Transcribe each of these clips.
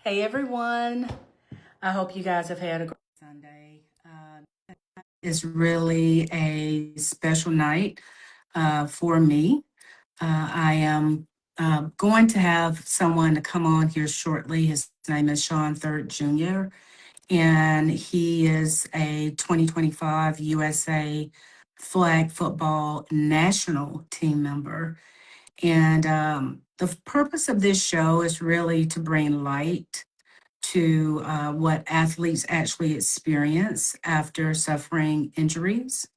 Hey everyone. I hope you guys have had a great Sunday. It's really a special night for me. I am going to have someone to come on here shortly. His name is Shawn Theard Jr., and he is a 2025 USA flag football national team member. And the purpose of this show is really to bring light to what athletes actually experience after suffering injuries.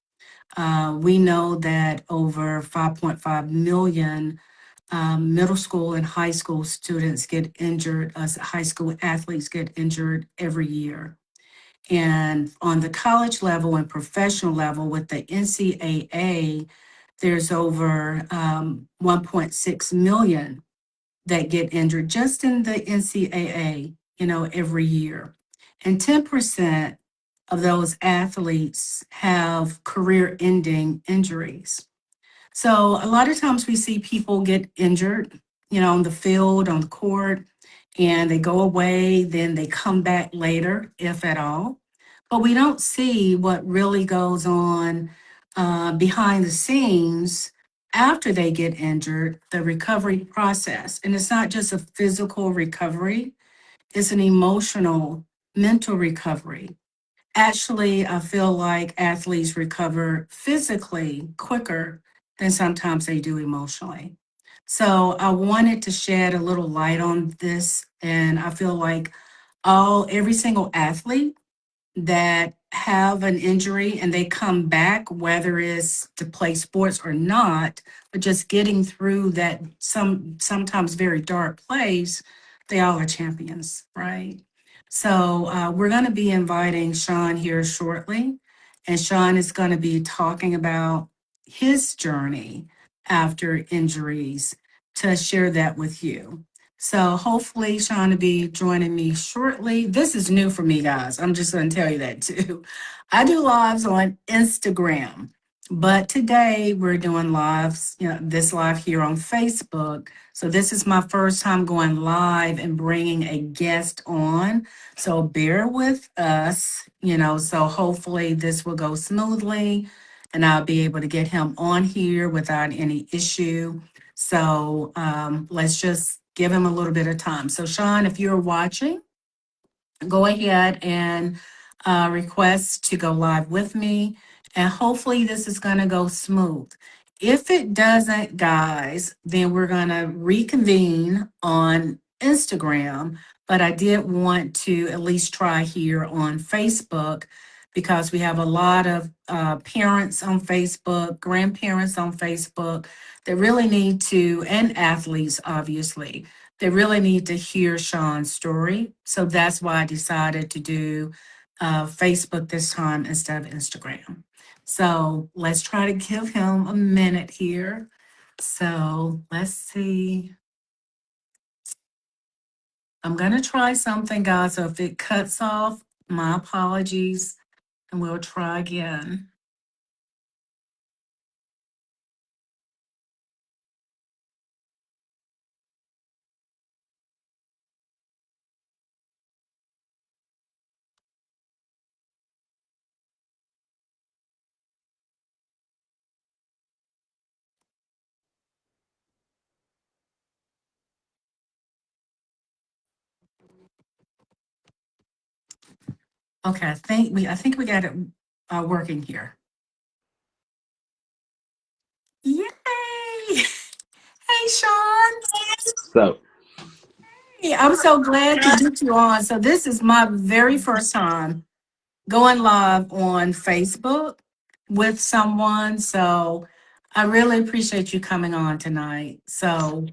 We know that over 5.5 million middle school and high school students get injured, high school athletes get injured every year. And on the college level and professional level with the NCAA, there's over 1.6 million that get injured just in the NCAA, every year. And 10% of those athletes have career ending injuries. So a lot of times we see people get injured, on the field, on the court, and they go away, then they come back later, if at all. But we don't see what really goes on behind the scenes after they get injured, the recovery process. And it's not just a physical recovery, it's an emotional, mental recovery. Actually, I feel like athletes recover physically quicker than sometimes they do emotionally. So I wanted to shed a little light on this, and I feel like every single athlete that have an injury and they come back, whether it's to play sports or not, but just getting through that sometimes very dark place, they all are champions, right? So we're going to be inviting Shawn here shortly, and Shawn is going to be talking about his journey after injuries to share that with you. So hopefully Shawn will be joining me shortly. This is new for me, guys. I'm just going to tell you that too. I do lives on Instagram, but today we're doing lives, this live here on Facebook. So this is my first time going live and bringing a guest on. So bear with us, so hopefully this will go smoothly and I'll be able to get him on here without any issue. So let's just give him a little bit of time. So Shawn, if you're watching, go ahead and request to go live with me. And hopefully this is going to go smooth. If it doesn't, guys, then we're going to reconvene on Instagram. But I did want to at least try here on Facebook because we have a lot of parents on Facebook, grandparents on Facebook that really need to, and athletes, obviously, they really need to hear Shawn's story. So that's why I decided to do Facebook this time instead of Instagram. So let's try to give him a minute here. So let's see. I'm going to try something, guys. So if it cuts off, my apologies, and we'll try again. Okay, I think we got it working here. Yay! Hey, Shawn. So, Hey, I'm so glad to get you on. So this is my very first time going live on Facebook with someone. So I really appreciate you coming on tonight. So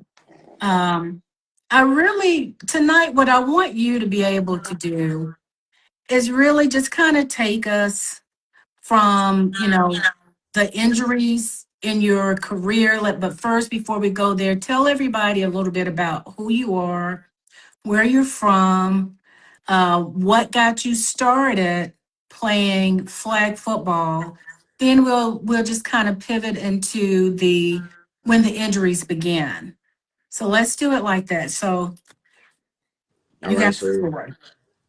um, I really tonight what I want you to be able to do is really just kind of take us from, the injuries in your career. But first, before we go there, tell everybody a little bit about who you are, where you're from, what got you started playing flag football. Then we'll just kind of pivot into the when the injuries began. So let's do it like that. So All You right, got the so floor.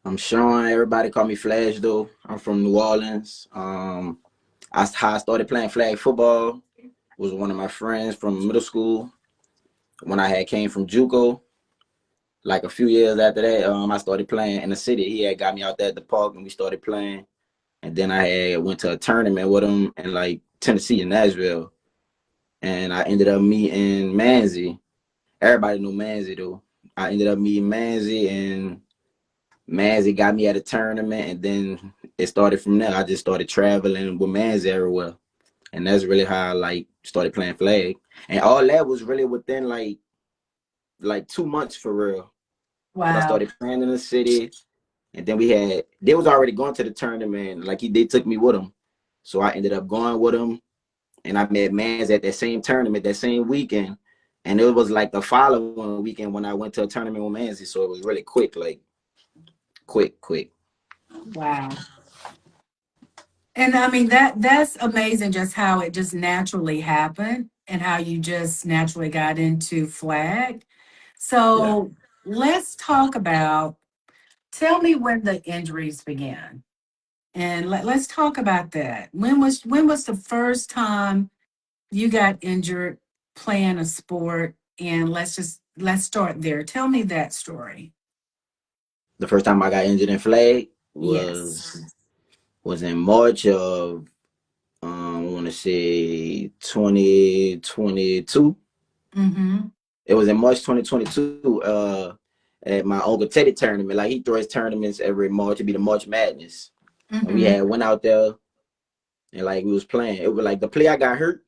I'm Shawn. Everybody call me Flash though. I'm from New Orleans. How I started playing flag football was one of my friends from middle school. When I had came from JUCO, like a few years after that, I started playing in the city. He had got me out there at the park, and we started playing. And then I had went to a tournament with him in like Tennessee in Nashville, and I ended up meeting Manzi. Everybody knew Manzi though. I ended up meeting Manzi, and Manzi got me at a tournament, and then it started from there. I just started traveling with Manzi everywhere, and that's really how I like started playing flag. And all that was really within like 2 months for real, because I Wow. started playing in the city, and then they was already going to the tournament. Like they took me with them, so I ended up going with them, and I met Manzi at that same tournament that same weekend. And it was like the following weekend when I went to a tournament with Manzi, so it was really quick, like quick. Wow. And I mean that's amazing just how it just naturally happened and how you just naturally got into flag. Yeah. So let's talk about tell me when the injuries began. And let's talk about that. When was the first time you got injured playing a sport? And let's start there. Tell me that story. The first time I got injured in flag Yes. was in March of I want to say 2022. Mm-hmm. It was in March 2022. At my Uncle Teddy tournament. Like he throws tournaments every March. It'd be the March Madness, and we Mm-hmm. had went out there and like we was playing. It was like the play I got hurt.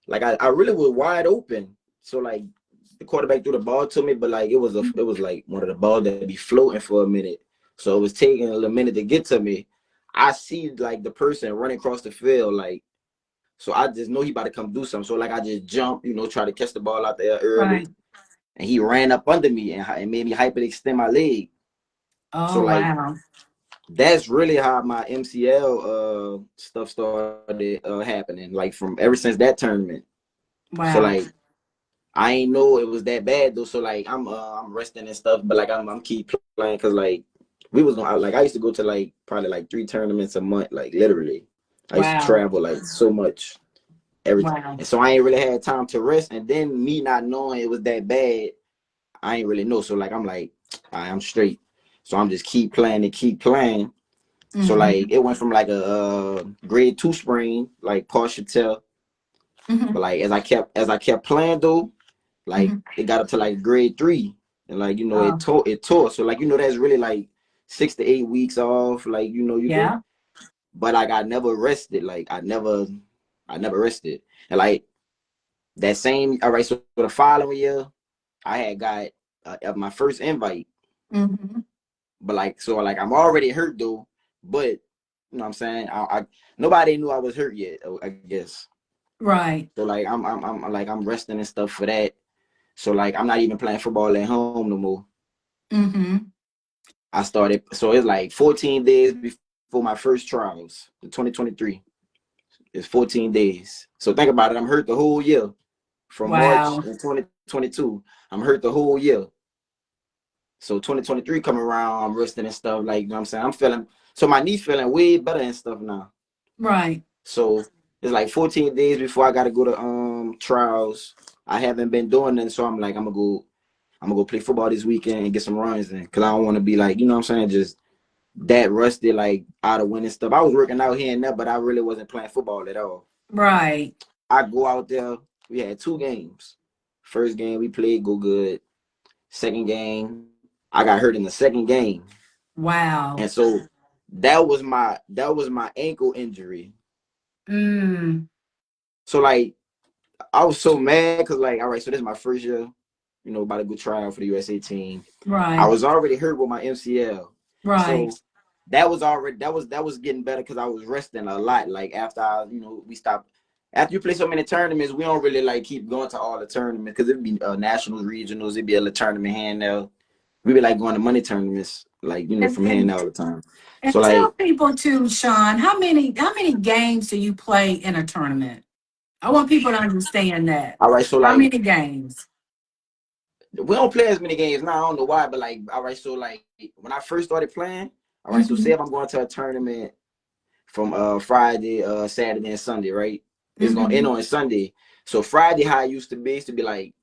Like I really was wide open. So like the quarterback threw the ball to me, but like it was like one of the balls that be floating for a minute. So it was taking a little minute to get to me. I see like the person running across the field, like so I just know he about to come do something. So like I just jump, try to catch the ball out there early, Right. and he ran up under me and made me hyper extend my leg. So Oh like wow. that's really how my MCL stuff started happening. Like from ever since that tournament. So like Wow. I ain't know it was that bad though. So like I'm resting and stuff, but like I'm keep playing because like we was going like I used to go to like probably like 3 tournaments a month, like literally. I used to Wow. travel like so much every Wow. and so I ain't really had time to rest. And then me not knowing it was that bad, I ain't really know. So like I'm like, I'm straight. So I'm just keep playing and keep playing. So like Mm-hmm. it went from like a grade 2 sprain, like partial tear, but Mm-hmm. like as I kept playing though, like Mm-hmm. it got up to like grade 3, and like it Oh, tore. So like that's really like 6 to 8 weeks off. Like you good, yeah. but like I never rested. Like I never rested, and like that same. All right, so the following year, I had got my first invite, Mm-hmm. but like so like I'm already hurt though, but what I'm saying, I nobody knew I was hurt yet. I guess. Right. So like I'm resting and stuff for that. So like I'm not even playing football at home no more. Mm-hmm. I started, so it's like 14 days before my first trials, the 2023. It's 14 days. So think about it. I'm hurt the whole year. From March Wow. in 2022, I'm hurt the whole year. So 2023 come around, I'm resting and stuff. Like, what I'm saying? I'm feeling, so my knees feeling way better and stuff now. Right. So it's like 14 days before I got to go to trials. I haven't been doing it. So I'm like, I'm gonna go play football this weekend and get some runs in, because I don't want to be like, what I'm saying, just that rusty, like out of winning stuff. I was working out here and there, but I really wasn't playing football at all. Right. I go out there. We had 2 games. First game we played, go good. Second game, I got hurt in the second game, and Wow. so that was my ankle injury. Mm. So like I was so mad because like, all right, so this is my first year, about to go try out for the USA team. I Right. was already hurt with my MCL, Right. so that was getting better because I was resting a lot. Like after we stopped. After you play so many tournaments, we don't really like keep going to all the tournaments because it'd be nationals, regionals, it'd be a little tournament here and there. We be like going to money tournaments, like And from here and and there all the time. So and tell like, people too, Shawn, how many games do you play in a tournament? I want people to understand that. all right, so How like many games? We don't play as many games now. I don't know why, but like, all right. So like, when I first started playing, all right. So say Mm-hmm. if I'm going to a tournament from Friday, Saturday, and Sunday, right? It's gonna end Mm-hmm. on Sunday. So Friday, how it used to be like,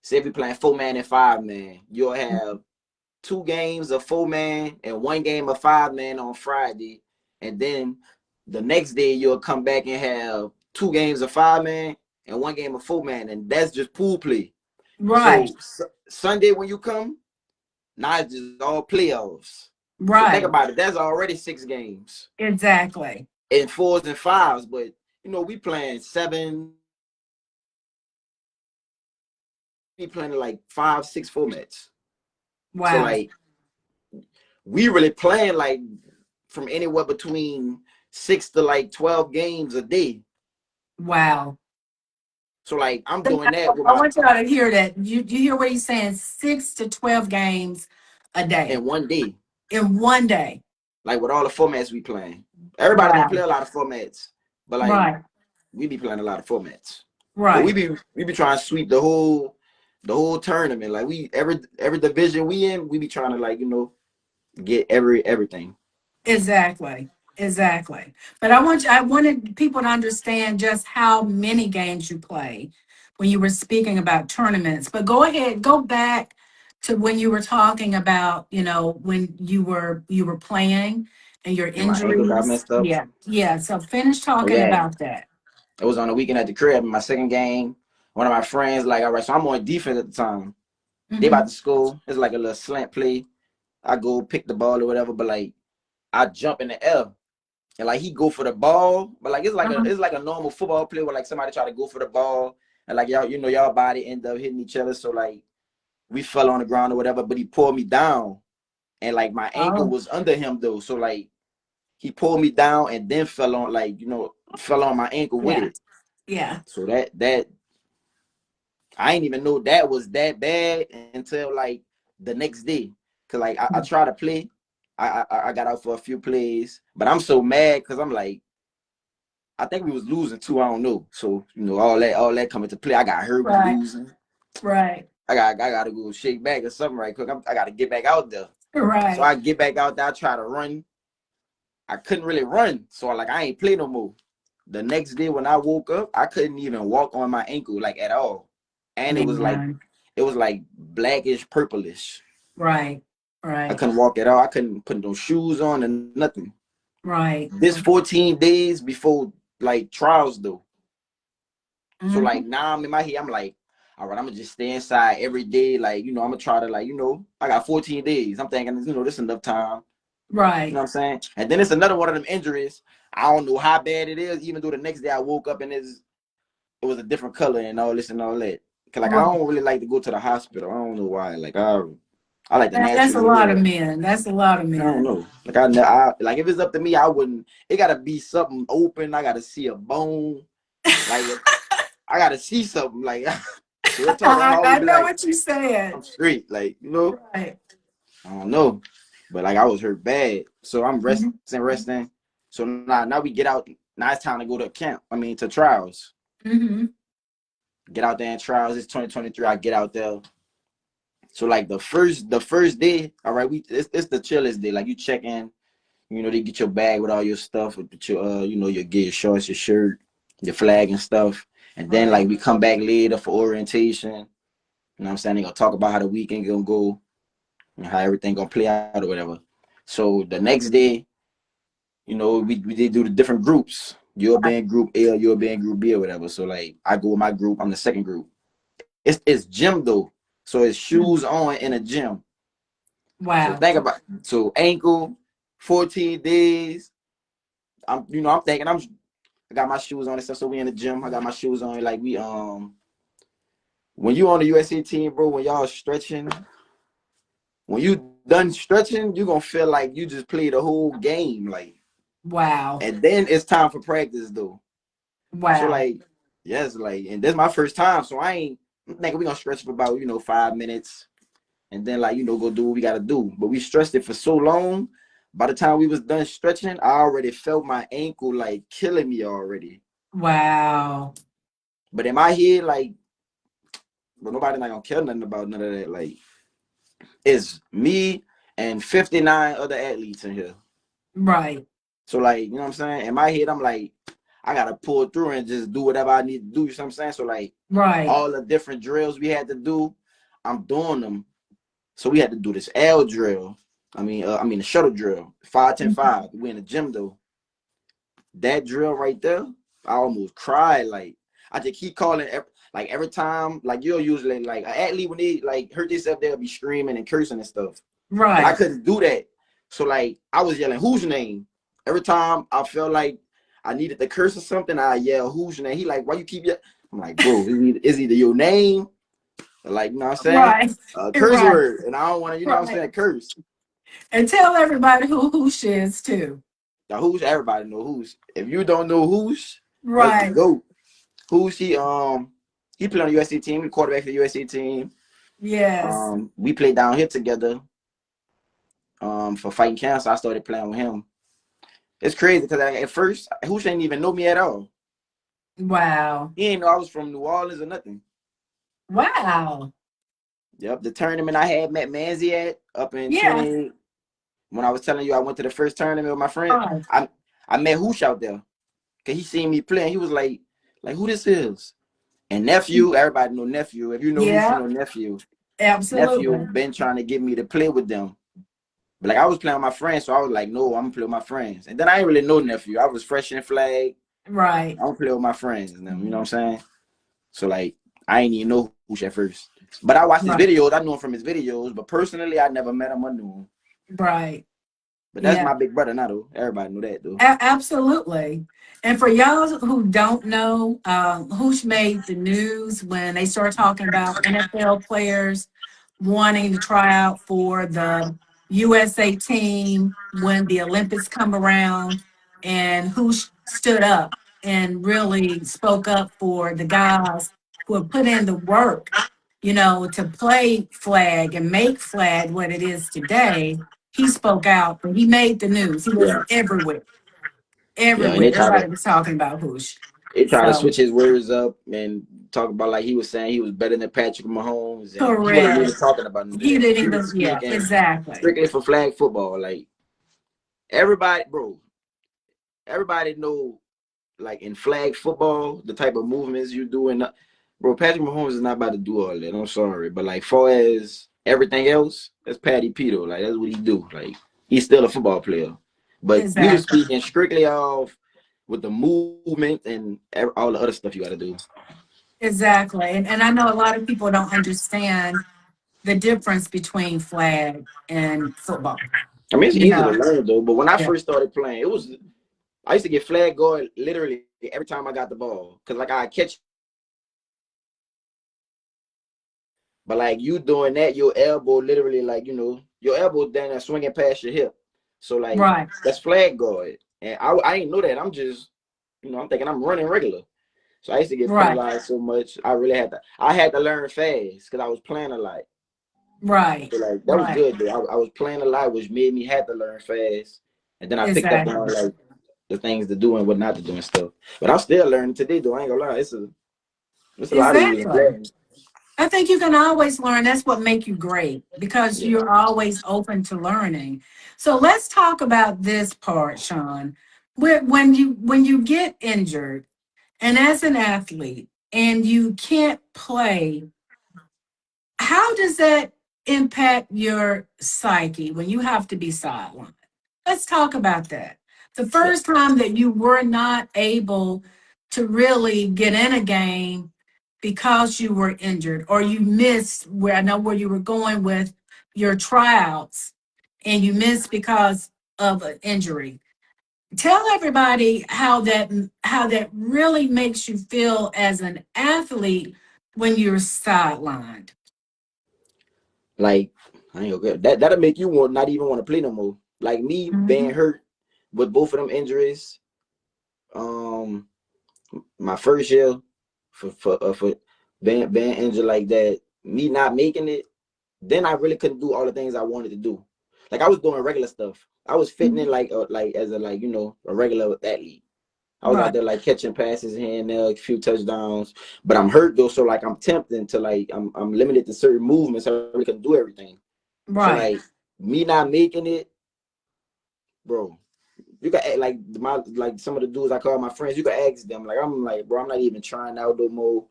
say if we playing 4-man and 5-man, you'll have 2 games of 4-man and 1 game of 5-man on Friday, and then the next day you'll come back and have 2 games of 5-man and 1 game of 4-man, and that's just pool play. Right. So Sunday when you come, now it's just all playoffs. So think Right. about it. That's already 6 games Exactly. in 4s and 5s, but we playing 7. We playing like 5, 6 formats. So Wow. like we really playing like from anywhere between 6 to like 12 games a day. Wow. So like I'm doing that with I my want y'all to hear that. You hear what he's saying? 6 to 12 games a day in one day, in one day. like with all the formats we playing. Everybody don't play Wow. a lot of formats, but like Right. we be playing a lot of formats. But we Right. be we be trying to sweep the whole tournament. Like we every division we in, we be trying to like get everything. Exactly. Exactly. But I wanted people to understand just how many games you play when you were speaking about tournaments. But go ahead, go back to when you were talking about, when you were playing and your And my ankle got injuries. messed up. Yeah. Yeah. So finish Oh talking yeah, about that. it was on the weekend at the crib. In my second game, one of my friends like, all right, so I'm on defense at the time. They about Mm-hmm. to score. It's like a little slant play. I go pick the ball or whatever, but like I jump in the air and like he go for the ball, but like Uh-huh. it's like a normal football play where like somebody try to go for the ball and like y'all body end up hitting each other. So like we fell on the ground or whatever, but he pulled me down and like my ankle Oh, was under him though. So like he pulled me down and then fell on my ankle with yeah. it. Yeah. So that I didn't even know that was that bad until like the next day. Cause like I tried to play. I got out for a few plays, but I'm so mad because I'm like, I think we was losing too. I don't know. So all that coming to play. I got hurt. We Right. losing. Right. I gotta go shake back or something right quick. I gotta get back out there. So Right. I get back out there. I try to run. I couldn't really run. So like I ain't play no more. The next day when I woke up, I couldn't even walk on my ankle like at all. And Man. it was like blackish purplish. Right. I Right. couldn't walk at all. I couldn't put no shoes on and nothing. Right. This 14 days before like trials though. So Mm-hmm. like now I'm in my head, I'm like, all right, I'm gonna just stay inside every day. Like, I'm gonna try to like, I got 14 days. I'm thinking, this is enough time. You know Right. what I'm saying? And then it's another one of them injuries. I don't know how bad it is, even though the next day I woke up and it was a different color and all this and all that. Cause like I Right. don't really like to go to the hospital. I don't know why. Like I like to That's a naturally lot of heal. men. That's a lot of I don't men. know. Like I like if it's up to me, I wouldn't. It gotta be something open. I gotta see a bone. Like if I gotta see something. Like real talk. I I always be know like, what you said. I'm straight. Like Right. I don't know. But like I was hurt bad, so I'm Mm-hmm. resting. So now we get out. Now it's time to go to camp. I mean to trials. Mm-hmm. Get out there in trials. It's 2023. I get out there. So like the first day, all right, it's the chillest day. Like you check in, they get your bag with all your stuff, with your you get your shorts, your shirt, your flag and stuff. And then Right. like we come back later for orientation. You know what I'm saying? They gonna talk about how the weekend gonna go and how everything gonna play out or whatever. So the next day, we did do the different groups. You'll be in group A or you'll be in group B or whatever. So like I go with my group, I'm the second group. It's gym though. So it's shoes on in a gym. So Wow. think about so ankle, 14 days. I'm thinking I got my shoes on and stuff. So we in the gym. I got my shoes on. Like we when you on the USA team, bro, when y'all stretching, when you done stretching, you gonna feel like you just played the whole game. Like, Wow. and then it's time for practice though. So Wow. like, yes, like, and this is my first time. So I'm thinking we gonna stretch for about 5 minutes. And then like go do what we gotta do. But we stretched it for so long. By the time we was done stretching, I already felt my ankle like killing me already. Wow. But in my head, like but nobody not gonna care nothing about none of that. Like, it's me and 59 other athletes in here. Right. So like, you know what I'm saying? In my head, I'm like, I gotta pull through and just do whatever I need to do. You know what I'm saying? So like, Right. all the different drills we had to do, I'm doing them. So we had to do this L drill. I mean the shuttle drill, 5, 10, 5. We in the gym though. That drill right there, I almost cried. Like, I just keep calling like every time, like you'll usually like an athlete when they like hurt themselves, they'll be screaming and cursing and stuff. But I Right. couldn't do that. So like I was yelling, who's your name? Every time I felt like I needed to curse or something, I yell, who's your name? He like, why you keep yelling? I'm like, bro, it's either your name, or like, you know what I'm saying? Right. A curse Right. word. And I don't want to, you know what I'm Right. saying, curse. And tell everybody who Hoosh is too. Now who's, everybody know who's. If you don't know who's, that's the Right. GOAT. Who's he played on the USC team, he quarterback for the USC team. Yes. We played down here together. For fighting cancer, I started playing with him. It's crazy because at first, Hoosh didn't even know me at all. Wow. He didn't know I was from New Orleans or nothing. Wow. Yep, the tournament I had met Manzi at up in Yeah. 20. When I was telling you I went to the first tournament with my friend, Right. I met Hoosh out there because he seen me play and he was like who this is? And nephew, everybody know nephew. If you know Hoosh, you Yeah. know nephew. Nephew Absolutely. been trying to get me to play with them. But like I was playing with my friends, so I was like, no, I'm gonna play with my friends. And then I ain't really know nephew. I was fresh in flag. Right. I'm gonna play with my friends and them, you know what I'm saying? So like I ain't even know Hoosh at first. But I watched his Right. videos, I knew him from his videos, but personally I never met him or knew him. Right. But that's Yeah. my big brother now though. Everybody know that though. Absolutely. And for y'all who don't know, Hoosh made the news when they started talking about NFL players wanting to try out for the USA team when the Olympics come around, and Hoosh stood up and really spoke up for the guys who have put in the work, to play flag and make flag what it is today. He spoke out, but he made the news. He was Yeah. everywhere, Yeah, and everywhere. Everybody was talking about Hoosh. they try to So switch his words up and talk about like he was saying he was better than Patrick Mahomes, and he wasn't really correct. talking about none of He that. didn't He was even, yeah, speaking exactly. strictly for flag football. Like everybody, bro, everybody know like in flag football the type of movements you do, and bro, Patrick Mahomes is not about to do all that. I'm sorry, but like far as everything else, that's Patty Pito. Like that's what he do. Like he's still a football player, but we were Exactly. speaking strictly of with the movement and all the other stuff you got to do. Exactly. And I know a lot of people don't understand the difference between flag and football. I mean, it's You easy to know, learn though. But when I yeah. first started playing, I used to get flag guard literally every time I got the ball, cause like I catch. But like you doing that, your elbow literally like your elbow down there swinging past your hip. So like Right. that's flag guard, and I didn't know that. I'm just I'm thinking I'm running regular. So I used to get Right. penalized so much. I had to learn fast because I was playing a lot. Right. So like that was Right. good though. I was playing a lot, which made me have to learn fast, and then I picked up on Exactly. like the things to do and what not to do and stuff. But I'm still learning today though. I ain't gonna lie, it's a lot of years Exactly. left. I think you can always learn. That's what makes you great because Yeah. you're always open to learning. So let's talk about this part, Shawn. When you get injured and as an athlete and you can't play, how does that impact your psyche when you have to be sidelined? Let's talk about that. The Yeah. first time that you were not able to really get in a game because you were injured or you missed where I know where you were going with your tryouts and you missed because of an injury. Tell everybody how that really makes you feel as an athlete when you're sidelined. Like I ain't gonna get that'll make you want not even want to play no more. Like me being Mhm. hurt with both of them injuries. Um, my first year for being injured like that, me not making it, then I really couldn't do all the things I wanted to do. Like I was doing regular stuff. I was fitting in like as a a regular athlete. I was out Right. there like catching passes here and there, a few touchdowns. But I'm hurt though, so like I'm tempting to like I'm limited to certain movements. I really can do everything. So Right. like me not making it, bro. You can like some of the dudes I call my friends. You can ask them like I'm like, bro, I'm not even trying out no more.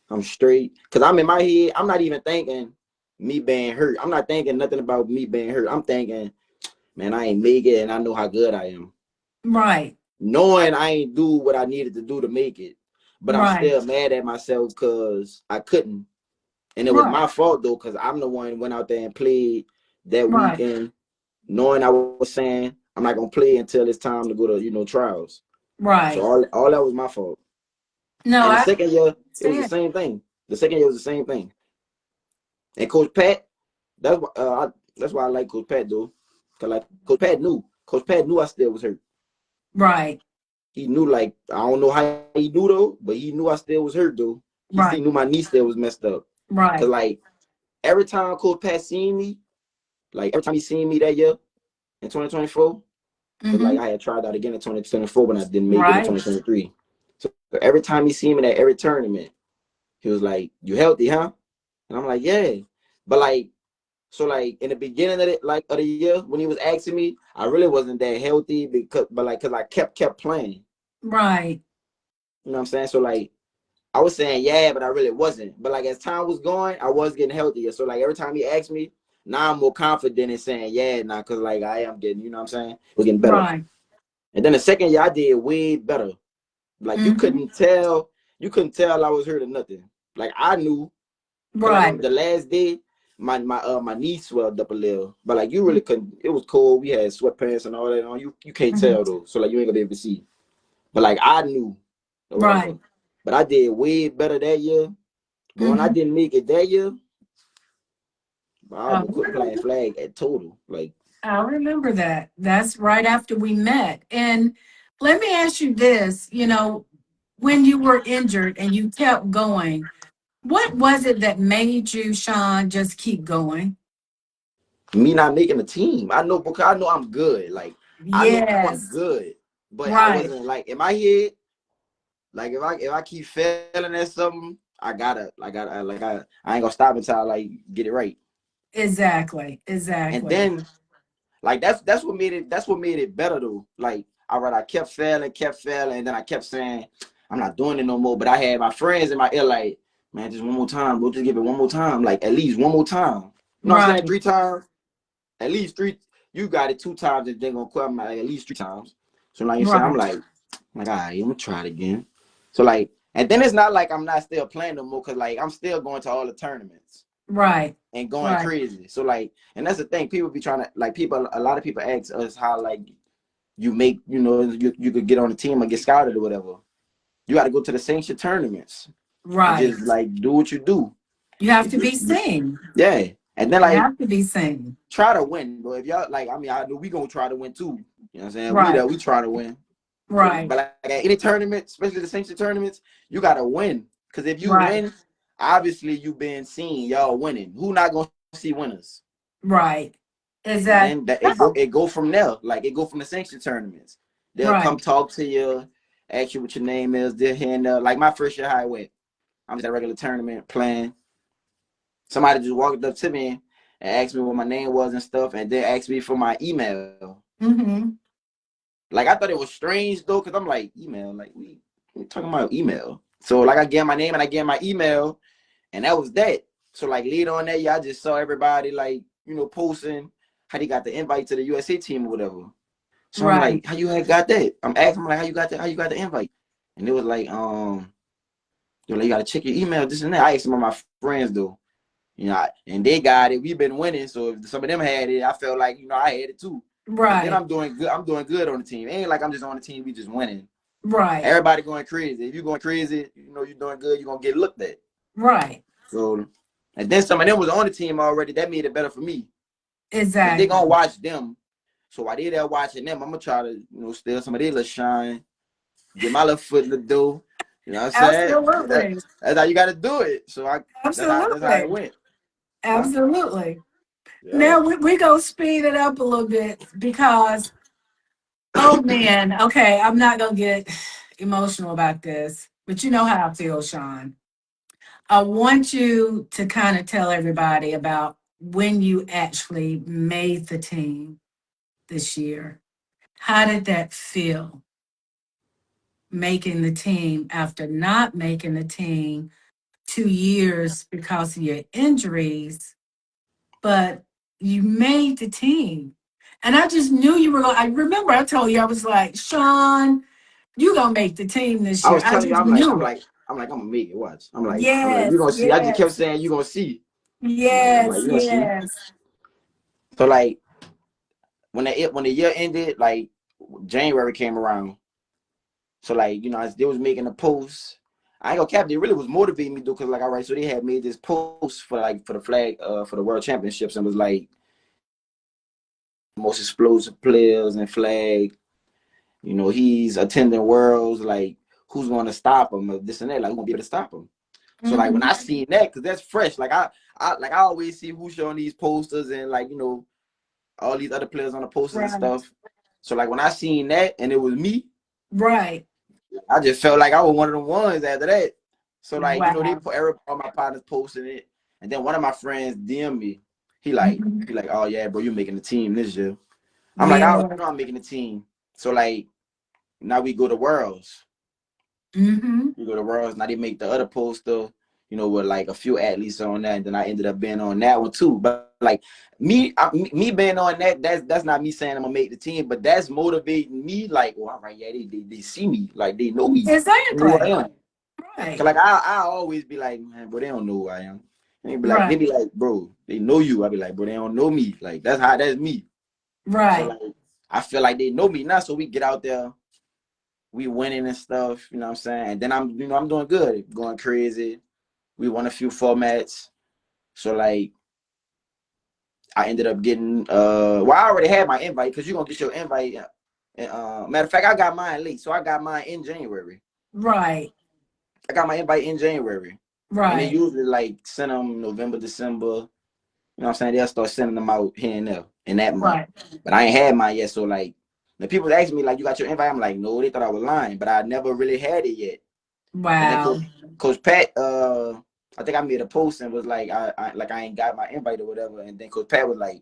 I'm straight because I'm in my head. I'm not even thinking me being hurt. I'm not thinking nothing about me being hurt. I'm thinking, man, I ain't make it, and I know how good I am. Right. Knowing I ain't do what I needed to do to make it, but I'm Right. still mad at myself because I couldn't, and it was Right. my fault though because I'm the one who went out there and played that Right. weekend, knowing I was saying I'm not gonna play until it's time to go to trials. So Right. all that was my fault. No, And the I second year, it was the understand. same thing. The second year was the same thing. And Coach Pat, that's why I like Coach Pat though, cause like Coach Pat knew I still was hurt. Right. He knew like I don't know how he knew though, but he knew I still was hurt though. He Right. knew my knee still was messed up. Cause Right. like every time Coach Pat seen me, like every time he seen me that year in 2024, because like Mm-hmm. I had tried out again in 2024 when I didn't make it in Right. 2023. So every time he seen me at every tournament, he was like, "You healthy, huh?" And I'm like, "Yeah." But like, so like in the beginning of it, like of the year when he was asking me, I really wasn't that healthy because I kept playing. Right. You know what I'm saying? So like I was saying yeah, but I really wasn't. But like as time was going, I was getting healthier. So like every time he asked me, now I'm more confident in saying yeah, now because like I am getting, you know what I'm saying? We're getting better. Right. And then the second year I did way better. Like Mm-hmm. you couldn't tell I was hurt or nothing. Like I knew, cause like Right. the last day, my knee swelled up a little, but like you really couldn't. It was cold. We had sweatpants and all that on. You can't Mm-hmm. tell though. So like you ain't gonna be able to see. But like I knew or whatever. Right. But I did way better that year. But when I Mm-hmm. didn't make it that year, I I almost quit playing remember, flag at total. Like I remember that. That's right after we met. And let me ask you this, when you were injured and you kept going, what was it that made you, Shawn, just keep going? me not making the team. I know because I know I'm good. Like I know I'm Yes. good. But I Right. wasn't like in my head. Like if I keep failing at something, I ain't gonna stop until I like get it right. Exactly. And Exactly. then like that's what made it better though. Like all right, I kept failing, and then I kept saying I'm not doing it no more. But I had my friends in my ear like, man, just one more time, we'll just give it one more time, like at least one more time. You know what I'm saying? Right. 3 times, at least three. You got it 2 times, and they're gonna quit. I'm like at least 3 times. So like you say, I'm Right. like, all right, I'm gonna try it again. So like, and then it's not like I'm not still playing no more, cause like I'm still going to all the tournaments Right. and going Right. crazy. So like, and that's the thing. People be trying to like a lot of people ask us how like you make you could get on the team or get scouted or whatever. You got to go to the sanctioned tournaments and Right. just like do what you do. You have to be seen. Yeah, and then You like have to be seen. try to win. But if y'all like, I mean, I know we gonna try to win too. You know what I'm saying? Right. We try to win. Right. But like at any tournament, especially the sanctioned tournaments, you gotta win. Because if you Right. win, obviously you been seen. Y'all winning. Who not gonna see winners? Right. And Exactly. then that No. it go from there. Like it go from the sanctioned tournaments. They'll come Right. talk to you, ask you what your name is. They'll hand like my first year how I went. I'm just at a regular tournament playing. Somebody just walked up to me and asked me what my name was and stuff, and then asked me for my email. Mm-hmm. Like I thought it was strange though, cause I'm like email, like we talking about email. So like I gave my name and I gave my email, and that was that. So like later on that year, I just saw everybody like posting how they got the invite to the USA team or whatever. So I'm Right. like, how you had got that? I'm asking like how you got that? How you got the invite? And it was like you gotta check your email, this and that. I asked some of my friends though, and they got it. We've been winning, so if some of them had it, I felt like I had it too. And then Right. I'm doing good. I'm doing good on the team. It ain't like I'm just on the team. We just winning. Right. Everybody going crazy. If you're going crazy, you're doing good. You're gonna get looked at. Right. So, and then some of them was on the team already. That made it better for me because they gonna Exactly. watch them. So while they there watching them, I'm gonna try to steal some of their little shine, get my little foot in the door. You know what I'm saying? Absolutely. That's how you got to do it. So that's how it Absolutely. went. Huh? Absolutely. Yeah. Now we go speed it up a little bit because, oh man, okay, I'm not gonna get emotional about this, but you know how I feel, Shawn. I want you to kind of tell everybody about when you actually made the team this year. How did that feel, making the team after not making the team 2 years because of your injuries, but you made the team? And I just knew you were going. I remember I told you, I was like, Shawn, you gonna make the team this I year. was I telling you, just knew it. I'm gonna make it. Watch. I'm like, you Yes, gonna see. I just kept yes, saying, you gonna see. I'm like, yes, you gonna see. yes. So like, when the year ended, like January came around. So like, as they was making the posts, I ain't gonna cap. They really was motivating me though, cause like, all right, so they had made this post for the flag, for the World Championships, and was like most explosive players and flag. He's attending Worlds. Like, who's gonna stop him? Or this and that. Like, who's gonna be able to stop him? So like when Hmm. I seen that, cause that's fresh. Like I always see who's showing these posters and like all these other players on the posters and Right, stuff. So like when I seen that and it was me, right. I just felt like I was one of the ones after that. So like they Wow. put all my partners posting it, and then one of my friends DM me. He like Hmm. he like, oh yeah, bro, you making the team this year. I'm like, I already Yeah. know I'm making the team. So like now we go to Worlds. Hmm. We go to Worlds. Now they make the other poster, with like a few athletes on that, and then I ended up being on that one too. But like me being on that, that's not me saying I'm gonna make the team, but that's motivating me. Like, well, all right, yeah, they see me, like they know me, they know who I Exactly. am. Cause Right. like I always be like, man, bro, they don't know who I am. And they Right. be like, bro, they know you. I be like, bro, they don't know me. Like that's me. So Right. like I feel like they know me now. So we get out there, we winning and stuff. You know what I'm saying? And then I'm doing good, going crazy. We won a few formats. So like I ended up getting well, I already had my invite because you're gonna get your invite. Matter of fact, I got mine late. So I got mine in January. Right. I got my invite in January. And they Right. usually like send them November, December. You know what I'm saying? They'll start sending them out here and there in that month. Right. But I ain't had mine yet. So like the people ask me like, you got your invite? I'm like, no, they thought I was lying, but I never really had it yet. And then Wow. Coach Pat, I think I made a post and was like, I ain't got my invite or whatever. And then Coach Pat was like,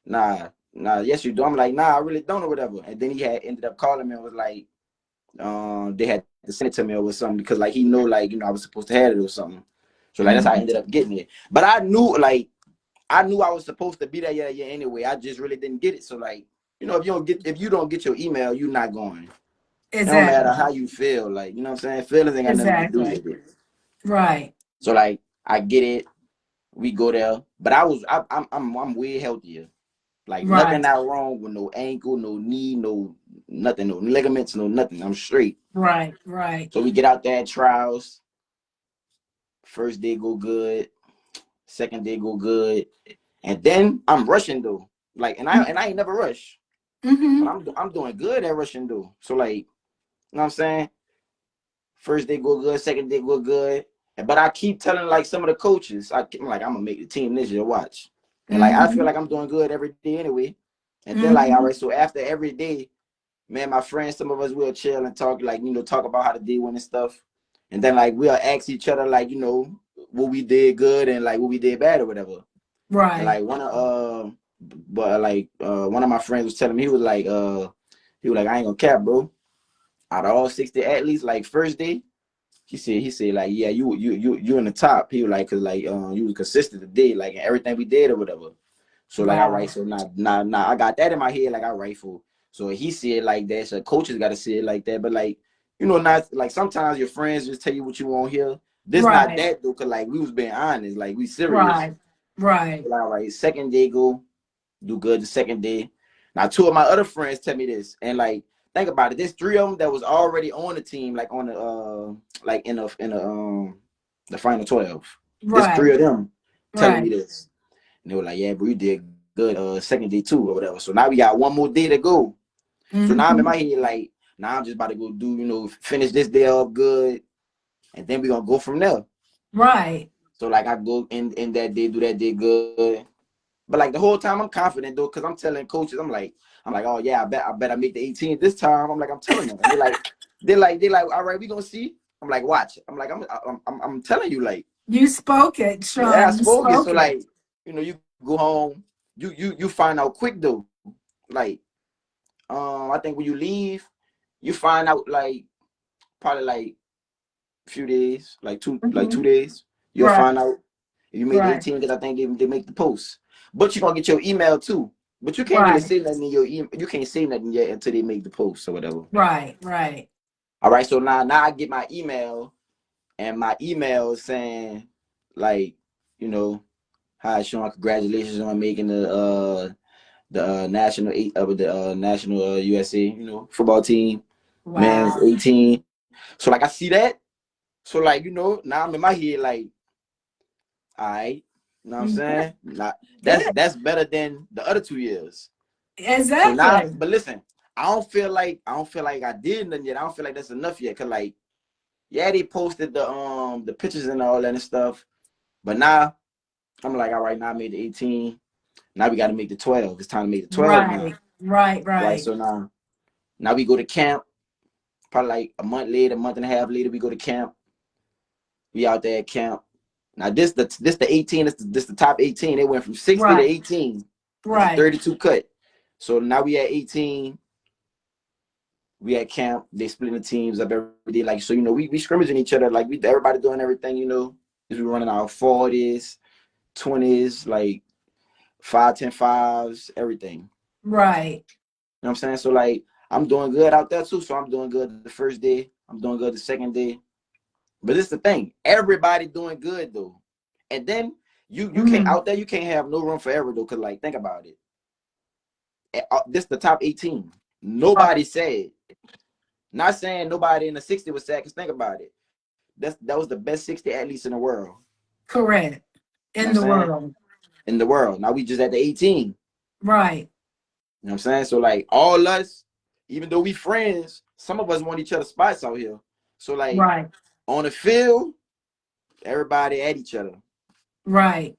nah, yes you do. I'm like, nah, I really don't or whatever. And then he had ended up calling me and was like, they had to send it to me or something because like he know like I was supposed to have it or something. So like that's how I Hmm. ended up getting it. But I knew I was supposed to be there yeah anyway. I just really didn't get it. So like if you don't get your email, you're not going. It don't matter Exactly. how you feel. Like you know what I'm saying. Feelings ain't got nothing to do Exactly. with it. Right. So like I get it. We go there, but I'm way healthier. Like nothing Right. not wrong with no ankle, no knee, no nothing, no ligaments, no nothing. I'm straight. Right. Right. So we get out there at trials. First day go good. Second day go good. And then I'm rushing though. Like and I ain't never rush. But Hmm. I'm doing good at rushing though. So like, you know what I'm saying? First day go good, second day go good. But I keep telling like some of the coaches, I'm like, I'm gonna make the team this year, watch. And like I feel Hmm. like I'm doing good every day anyway. And then like, all Hmm. right, so after every day, man, my friends, some of us will chill and talk, like, talk about how the day went and stuff. And then like we'll ask each other like, what we did good and like what we did bad or whatever. And Right. like one of my friends was telling me, he was like, I ain't gonna cap, bro. Out of all 60 athletes, like first day, he said like, yeah, you in the top. He was like, cause like you was consistent today, like in everything we did or whatever. So like, all right, Wow. so nah, I got that in my head, like, all right, for so he said like that. So coaches gotta say it like that. But like, not like sometimes your friends just tell you what you want here. This not Right. that though, cause like we was being honest, like we serious. Right. Right. So, like, all right, second day go, do good the second day. Now two of my other friends tell me this, and like think about it. There's three of them that was already on the team, like on the like in the final 12. There's Right. three of them telling me Right. this. And they were like, yeah, bro, you did good second day too or whatever. So now we got one more day to go. So now I'm in Hmm. my head like, now I'm just about to go do, finish this day up good, and then we're gonna go from there. Right. So like I go in that day, do that day good. But like the whole time I'm confident though, because I'm telling coaches, I'm like, oh yeah, I bet I make the 18 this time. I'm like, I'm telling them. And they're like, they like, all right, we gonna see. I'm like, watch. I'm like, I'm telling you, like, You spoke it, yeah, I Shawn. You spoke it. So spoke it. like, you go home, you find out quick though. Like, I think when you leave, you find out like probably like a few days, like Hmm. 2 days, you'll Right, find out if you made the right, 18 because I think they make the post. But you're gonna get your email too. But you can't really right, say nothing in your email. You can't say nothing yet until they make the post or whatever. right, right, All right, so now I get my email, and my email is saying like, you know, hi Shawn, congratulations on making the national eight of the national USA, football team, men's wow. 18. So like I see that. So like, now I'm in my head like, all right, you know what I'm Good, saying? Not that's good. that's better than the other 2 years. So now, Exactly. but listen, I don't feel like I did nothing yet. I don't feel like that's enough yet. Cause like, yeah, they posted the pictures and all that and stuff. But now I'm like, all right, now I made the 18. Now we gotta make the 12. It's time to make the 12 now. Right, right, Right. right, So now we go to camp. Probably like a month later, a month and a half later, we go to camp. We out there at camp. Now this the 18. This the top 18. They went from 60 to right, 18. It's a right, 32 cut. So now we at 18. We at camp. They splitting the teams up every day. Like, so we scrimmaging each other. Like, everybody doing everything. We running our 40s, 20s, like 5, 10, 5s, everything. right. You know what I'm saying? So like, I'm doing good out there too. So I'm doing good the first day. I'm doing good the second day. But this is the thing. Everybody doing good though. And then you can't Hmm. out there. You can't have no room forever though. Cause like, think about it. This the top 18. Right. Nobody said. Not saying nobody in the 60 was sad. Cause think about it. That was the best 60 athletes in the world. Correct. You know In what the I'm saying? world. In the world. Now we just at the 18. Right, You know what I'm saying? So like, all us, even though we friends, some of us want each other's spots out here. So like, right, on the field, everybody at each other. right.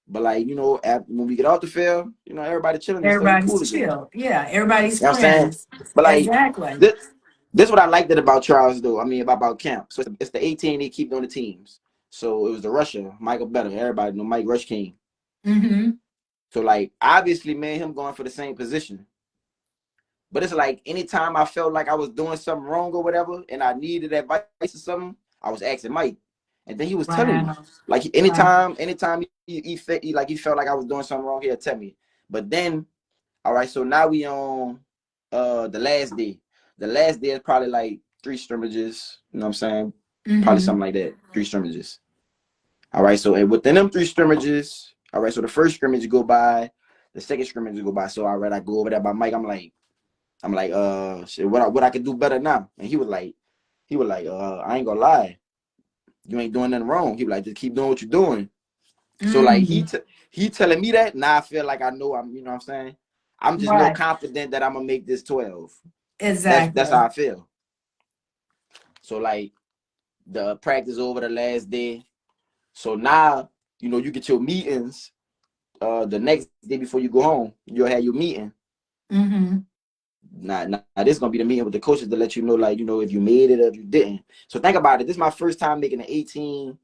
But like, when we get off the field, everybody chilling and stuff. We Everybody's cool again. chill. Yeah, You everybody's know what I'm saying? friends. But like, Exactly. this what I liked it about trials though. I mean, about camp. So it's the 18 they keep doing the teams. So it was the Russia, Michael Better. Everybody know Mike Rush King. Mm-hmm. So like, obviously, me and him going for the same position. But it's like, anytime I felt like I was doing something wrong or whatever, and I needed advice or something, I was asking Mike, and then he was telling me. Wow. Like, Wow. anytime he felt like I was doing something wrong, he'd tell me. But then, all right, so now we on the last day. The last day is probably like 3 scrimmages. You know what I'm saying? Probably Mm-hmm. something like that. 3 scrimmages. All right, so and within them 3 scrimmages, all right, so the first scrimmage go by, the second scrimmage go by. So all right, I go over there by Mike. I'm like, shit, what I could do better now? And he was like, I ain't gonna lie, you ain't doing nothing wrong. He was like, just keep doing what you're doing. So like, Mm. he telling me that. Now I feel like I know I'm, you know what I'm saying? I'm just more Right. confident that I'm gonna make this 12. That's Exactly. how I feel. So like, the practice over the last day. So now, you get your meetings the next day before you go home. You'll have your meeting. Mm-hmm. Now this is gonna be the meeting with the coaches to let you know, like, if you made it or if you didn't. So think about it. This is my first time making an 18.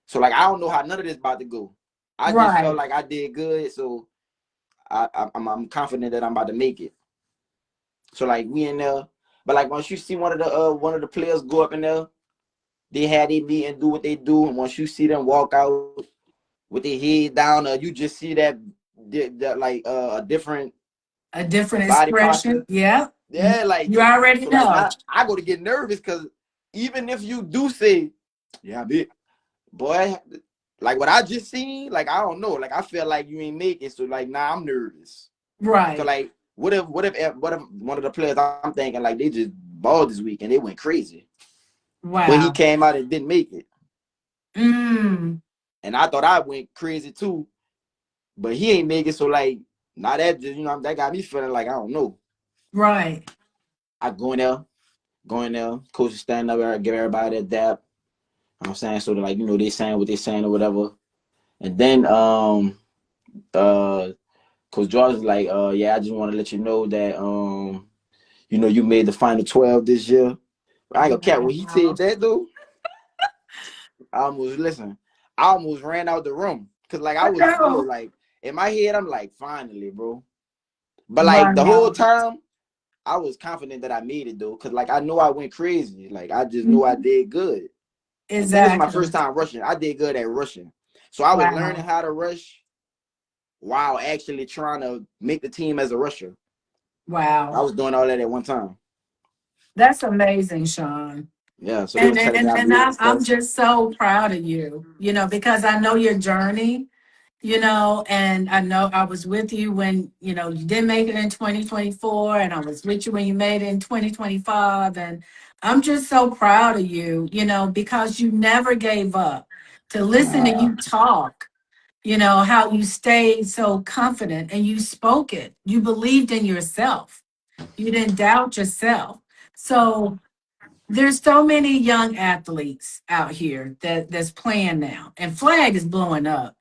So like, I don't know how none of this about to go. I just felt Right. like I did good. So I'm confident that I'm about to make it. So like, we in there, but like, once you see one of the players go up in there, they had their meeting, do what they do, and once you see them walk out with their head down, you just see that like a different A different body expression. posture. Yeah. Yeah, like You already so like, know. now I go to get nervous because even if you do say, yeah, bitch, boy, like what I just seen, like, I don't know, like, I feel like you ain't making, so like, now I'm nervous. Cause Right. like, what if one of the players, I'm thinking like, they just balled this week and they went crazy, but he Wow. came out and didn't make it, Mm. and I thought I went crazy too, but he ain't make it. So like, now that just, that got me feeling like, I don't know. Right. I go in there, coach is standing up there, give everybody that dap. You know what I'm saying? So they're like, they saying what they saying or whatever. And then Coach George is like, yeah, I just want to let you know that you made the final 12 this year. I ain't gonna cap when he Wow. said that though. I almost ran out the room. Cause like I I was, know. like in my head, I'm like, finally, bro. But like the whole Wow. time, I was confident that I made it though. Cause like I know I went crazy. Like I just knew I Mhm. did good. And then it's my Exactly. first time rushing. I did good at rushing. So I was learning Wow. how to rush while actually trying to make the team as a rusher. I Wow. was doing all that at one time. That's amazing, Shawn. Yeah. So they And was telling me and, I and made it I, and I'm stuff. just so proud of you, because I know your journey, and I know I was with you when, you didn't make it in 2024, and I was with you when you made it in 2025. And I'm just so proud of you, because you never gave up. To listen to Nah. you talk, how you stayed so confident and you spoke it. You believed in yourself. You didn't doubt yourself. So there's so many young athletes out here that's playing now, and flag is blowing up.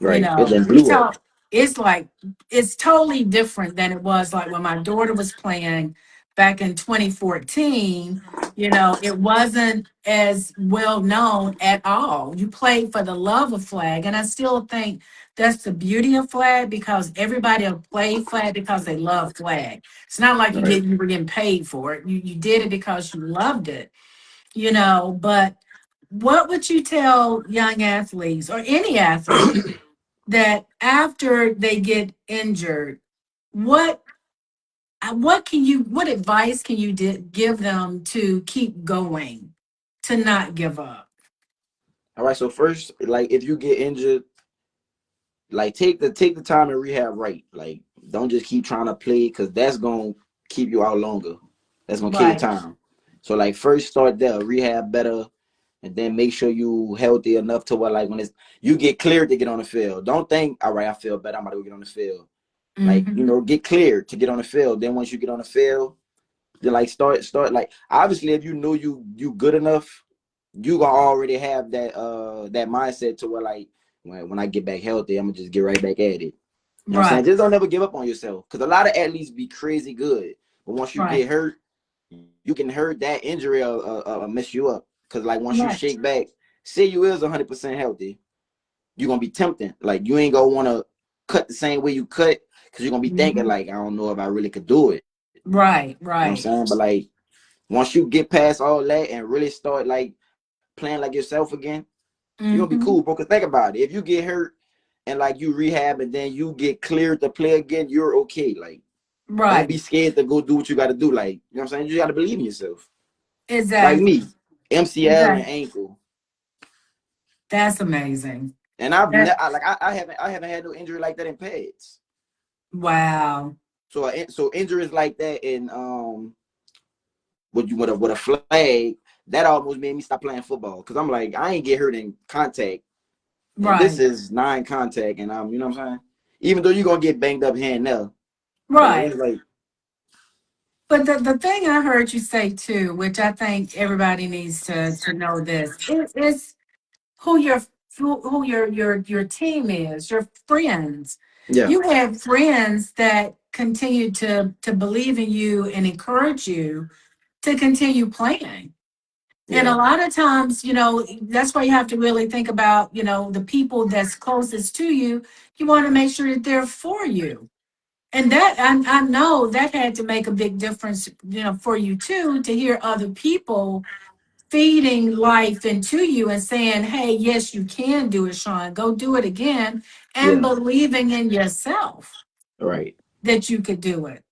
Right. It then We blew up. talk, it's like, it's totally different than it was like when my daughter was playing back in 2014. It wasn't as well known at all. You played for the love of flag. And I still think that's the beauty of flag, because everybody will play flag because they love flag. It's not like Right. you were getting paid for it. You did it because you loved it, but what would you tell young athletes or any athlete that after they get injured, what what advice can you give them to keep going, to not give up? All right. So first, like if you get injured, like take the time and rehab right. Like don't just keep trying to play because that's gonna keep you out longer. That's gonna kill your Right. time. So like first start there, rehab better, and then make sure you healthy enough to where like when it's you get cleared to get on the field. Don't think, all right, I feel better, I'm about to go get on the field. Like, Hmm. get cleared to get on the field. Then once you get on the field, then like start like obviously if you know you good enough, you gonna already have that mindset to where like when I get back healthy, I'm gonna just get right back at it. You know what I'm saying? Right. Just don't ever give up on yourself. Cause a lot of athletes be crazy good. But once you Right. get hurt, you can hurt that injury or mess you up. Cause like once you Right. shake back, say you is 100% healthy, you're gonna be tempting. Like you ain't gonna wanna cut the same way you cut, cause you're gonna be thinking Mhm. like, I don't know if I really could do it. Right. You know what I'm Right. saying? But like once you get past all that and really start like playing like yourself again, you're gonna be Hmm. cool, bro. Cause think about it. If you get hurt and like you rehab and then you get cleared to play again, you're okay. Like don't Right. be scared to go do what you gotta do. Like, you know what I'm saying? You gotta believe in yourself. Like me, Exactly. MCL and Exactly. ankle. That's amazing. And I've That, never like I haven't had no injury like that in pads. wow. So injuries like that in with a flag that almost made me stop playing football because I'm like I ain't get hurt in contact and this Right. is non-contact and I'm you know what I'm saying even though you're gonna get banged up here and there but like Right. it's like But the thing I heard you say too, which I think everybody needs to know this, is who your team is, your friends. yeah You have friends that continue to believe in you and encourage you to continue playing. And a yeah lot of times, that's why you have to really think about, the people that's closest to you. You want to make sure that they're for you. And that I know that had to make a big difference, for you too, to hear other people feeding life into you and saying, hey, yes, you can do it, Shawn. Go do it again. And yeah believing in yourself right that you could do it,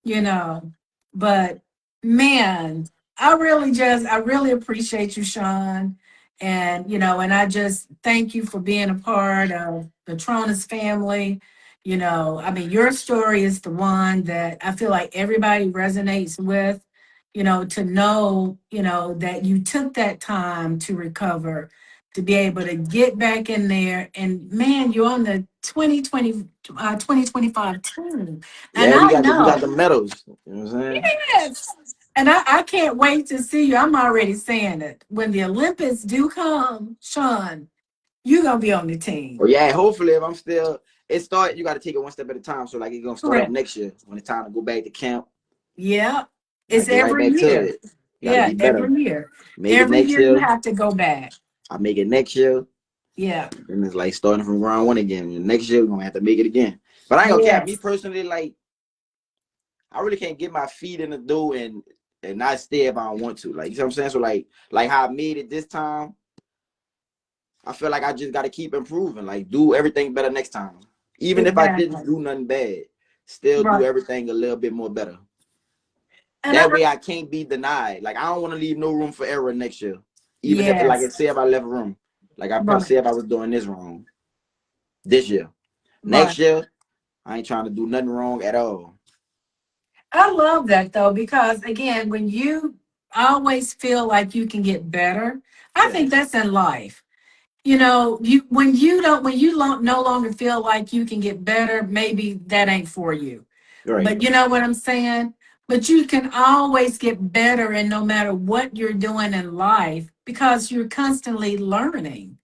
you know. But man, I really appreciate you, Shawn. And, and I just thank you for being a part of the Tronus family. I mean, your story is the one that I feel like everybody resonates with, to know, that you took that time to recover, to be able to get back in there. And man, you're on the 2025 team. And yeah I we got know. the medals you know what I'm saying Yes. And I can't wait to see you. I'm already saying it. When the Olympics do come, Shawn, you're going to be on the or team. yeah hopefully if I'm still it start you got to take it one step at a time so like it's gonna start up Correct. next year when it's time to go back to camp Yeah. I It's get right every back to year. it. Got to Yeah, be better. every year. Make it Every next year you year. have to go back. I make it next year. Yeah. And it's like starting from round one again. Next year we're gonna have to make it again. But I ain't gonna cap. Me Yes. personally, like I really can't get my feet in the door and not stay if I don't want to. Like you know what I'm saying? So like how I made it this time, I feel like I just gotta keep improving. Like do everything better next time. Even if I didn't Exactly. do nothing bad, still do Right. everything a little bit more better. And I That way I can't be denied. Like I don't want to leave no room for error next year. Even if like I yes. say if I left room. Like I Right. say if I was doing this wrong this year. Right. Next year, I ain't trying to do nothing wrong at all. I love that though, because again, when you always feel like you can get better, I think Yes. that's in life. You know, you when you no longer feel like you can get better, maybe that ain't for you. Right. But you know what I'm saying? But you can always get better, and no matter what you're doing in life, because you're constantly learning.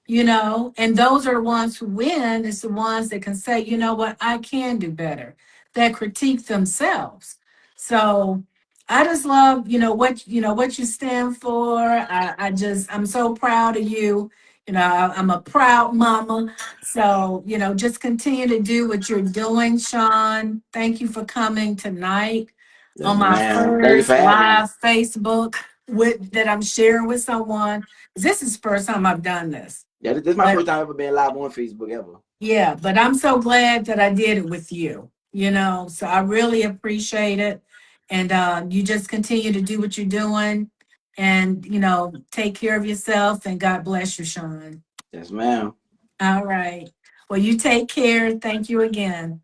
And those are the ones who win. Is the ones that can say, you know what, I can do better, that critique themselves. So I just love, what you stand for. I'm so proud of you. I'm a proud mama. So, just continue to do what you're doing, Shawn. Thank you for coming tonight on Yes, my ma'am. Thank you for first having me. live Facebook that I'm sharing with someone. This is the first time I've done this. Yeah, this is my But first time ever being live on Facebook ever. yeah, but I'm so glad that I did it with you, so I really appreciate it. And you just continue to do what you're doing and, take care of yourself and God bless you, Shawn. Yes, ma'am. All right. Well, you take care. Thank you again.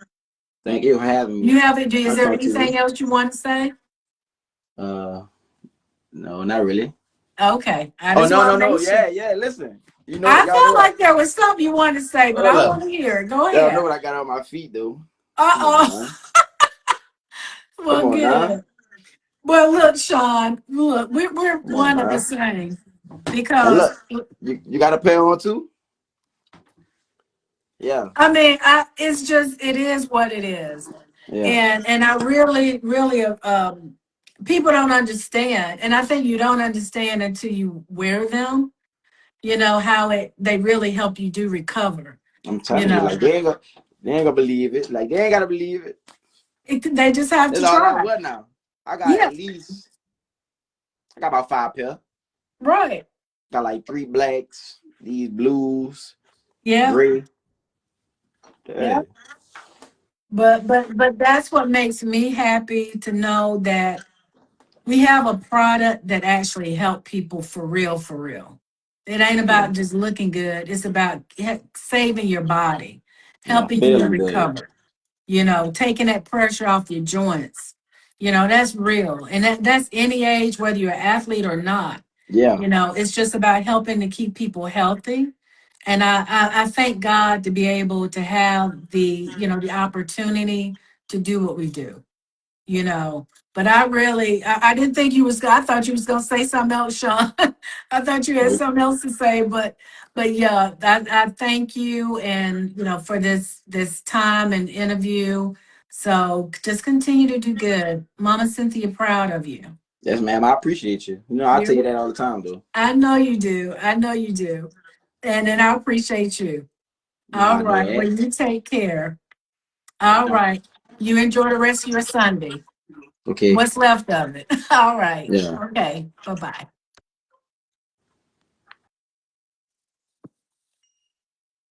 Thank you for having me. You have it. Is I'll there talk to you. anything else you want to say? Uh, no, not really. Okay. I Oh just no, want no, to no. make sure. Yeah. Listen, I y'all know felt what? like there was something you wanted to say, but I want to hear it. Go Y'all know ahead. what I got on my feet though. Come on, Uh-oh. man. Come Well, on, now. good. Well, look, Shawn, look, we're Come on, one of the now. same And because look, you got a pair on too? Yeah, I mean, it is what it is, yeah. and I really, really, people don't understand, and I think you don't understand until you wear them. How they really help you do recover. I'm You telling you, like know, they ain't gonna believe it. Like they ain't gotta believe it. they just have That's to all I try. what now. I got Yeah, at least I got about 5 pair. right. Got like 3 blacks, these blues, Yeah, gray. yeah. Yeah, But that's what makes me happy to know that we have a product that actually help people for real, for real. It ain't yeah, about just looking good. It's about saving your body, yeah. helping you Feeling good. recover, taking that pressure off your joints. That's real. And that's any age, whether you're an athlete or not. Yeah, It's just about helping to keep people healthy. And I thank God to be able to have the opportunity to do what we do you know. But I didn't think I thought you was gonna say something else, Shawn. I thought you had something else to say, but yeah, I thank you and for this time and interview. So just continue to do good. Mama Cynthia, proud of you. yes, ma'am. I appreciate you. I tell you You that all the time, though. I know you do. I know you do. And then I appreciate you. I All know right. Well, that. you take care. All right. You enjoy the rest of your Sunday. Okay. What's left of it. All right. Yeah. Okay. Bye bye.